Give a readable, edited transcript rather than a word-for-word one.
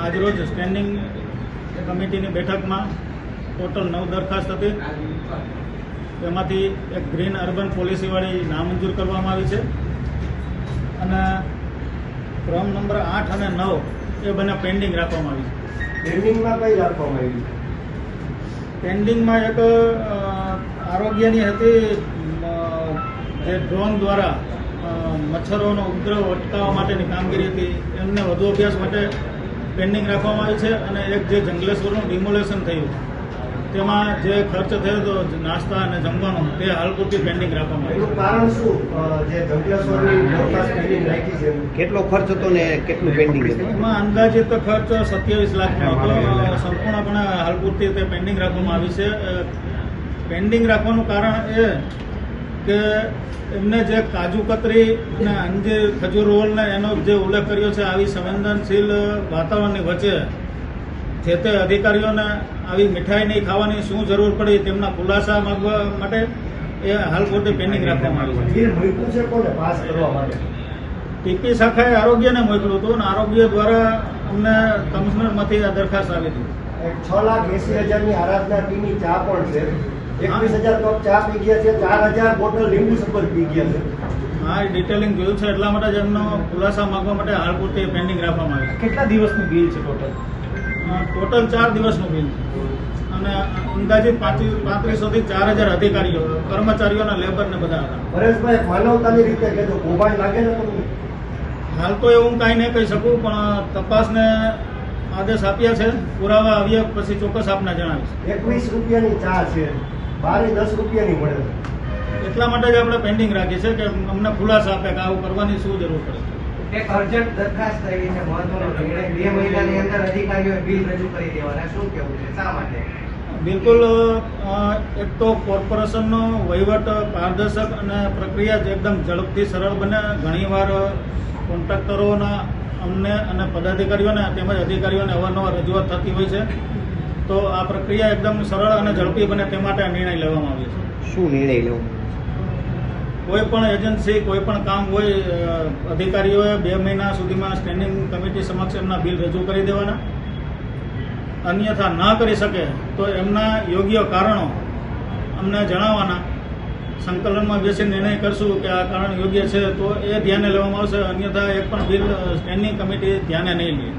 આજરોજ સ્ટેન્ડિંગ કમિટીની બેઠકમાં ટોટલ 9 દરખાસ્ત હતી. તેમાંથી એક ગ્રીન અર્બન પોલિસીવાળી નામંજૂર કરવામાં આવી છે અને ક્રમ નંબર 8 અને 9 એ બંને પેન્ડિંગ રાખવામાં આવી છે. પેન્ડિંગમાં કઈ રાખવામાં આવી? પેન્ડિંગમાં એક આરોગ્યની હતી, જે ડ્રોન દ્વારા મચ્છરોનો ઉપદ્રવ અટકાવવા માટેની કામગીરી હતી, એમને વધુ અભ્યાસ માટે પેન્ડિંગ રાખવામાં આવી છે. અને એક જે જંગલેશ્વરનું ડિમોલેશન થયું તેમાં જે ખર્ચ થયો હતો નાસ્તા અને જમવાનો, તે હાલ પૂરતી પેન્ડિંગ રાખવામાં આવ્યું. એનું કારણ શું? જે જંગલેશ્વરની દરખાસ્ત પેન્ડિંગ રાખી છે, કેટલો ખર્ચ હતો ને કેટલું પેન્ડિંગ હતું? એમાં અંદાજિત ખર્ચ 27 લાખનો હતો. સંપૂર્ણપણે હાલ પૂરતી તે પેન્ડિંગ રાખવામાં આવી છે. પેન્ડિંગ રાખવાનું કારણ એ કે એમને જે કાજુ કતરી અને અંજીર, ખજૂર રોલ ને એનો જે ઉલ્લેખ કર્યો છે, આવી સંવેદનશીલ વાતાવરણની વચ્ચે જે તે અધિકારીઓને આવી મીઠાઈ નહીં ખાવાની શું જરૂર પડી, તેમના ખુલાસા માંગવા માટે એ હાલ પૂરતી પેન્ડિંગ રાખવામાં આવી છે. મૂક્યું છે કોને પાસ કરવા માટે? ટીપી શાખાએ આરોગ્યને મોકલ્યું હતું અને આરોગ્ય દ્વારા અમને કમિશનરમાંથી આ દરખાસ્ત આવી હતી. 6,80,000 ની આરાધના ટીની ચા પણ છે. 21,000 કપ ચા પી ગયા છે, 4,000 બોટલ લીંબુ શરબત પી ગયા છે. હા, એ ડિટેલિંગ જોયું છે, એટલા માટે જ એમનો ખુલાસા માંગવા માટે હાલ પૂરતી પેન્ડિંગ રાખવામાં આવી છે. કેટલા દિવસનું બિલ છે ટોટલ? ટોટલ 4 દિવસનું બિલ છે અને અંદાજિત 3500 થી 4,000 અધિકારીઓ, કર્મચારીઓના લેબરને બધા હતા. પરેશભાઈ, માનવતાની રીતે કહેજો, કૌભાંડ લાગે ને તમને? હાલ તો એવું કાંઈ નહીં કહી શકું, પણ તપાસને આદેશ આપ્યા છે. પુરાવા આવ્યા પછી ચોક્કસ આપને જણાવીશ. 21 રૂપિયાની ચા છે, બારે 10 રૂપિયાની મળે છે. એટલા માટે જ આપણે પેન્ડિંગ રાખીએ છીએ કે અમને ખુલાસા આપે કે આવું કરવાની શું જરૂર પડે. એક અર્જન્ટ દરખાસ્ત આવી છે, મહત્વનો નિર્ણય 2 મહિનાની અંદર અધિકારીઓએ બિલ રજૂ કરી દેવાના, શું કહેવું છે, શા માટે? બિલકુલ, એક તો કોર્પોરેશનનો વહીવટ પારદર્શક અને પ્રક્રિયા જ એકદમ ઝડપથી સરળ બને. ઘણીવાર કોન્ટ્રાક્ટરોના અમને અને પદાધિકારીઓને તેમજ અધિકારીઓને અવારનવાર રજૂઆત થતી હોય છે. તો આ પ્રક્રિયા એકદમ સરળ અને ઝડપી બને તે માટે આ નિર્ણય લેવામાં આવ્યો છે. શું નિર્ણય લેવો? કોઈ પણ એજન્સી, કોઈ પણ કામ હોય, અધિકારીઓએ 2 મહિના સુધીમાં સ્ટેન્ડિંગ કમિટી સમક્ષ એમના બિલ રજૂ કરી દેવાના. અન્યથા ન કરી શકે તો એમના યોગ્ય કારણો અમને જણાવવાના. સંકલનમાં બેસી નિર્ણય કરશું કે આ કારણ યોગ્ય છે તો એ ધ્યાને લેવામાં આવશે, અન્યથા એક પણ બિલ સ્ટેન્ડિંગ કમિટી ધ્યાને નહીં લે.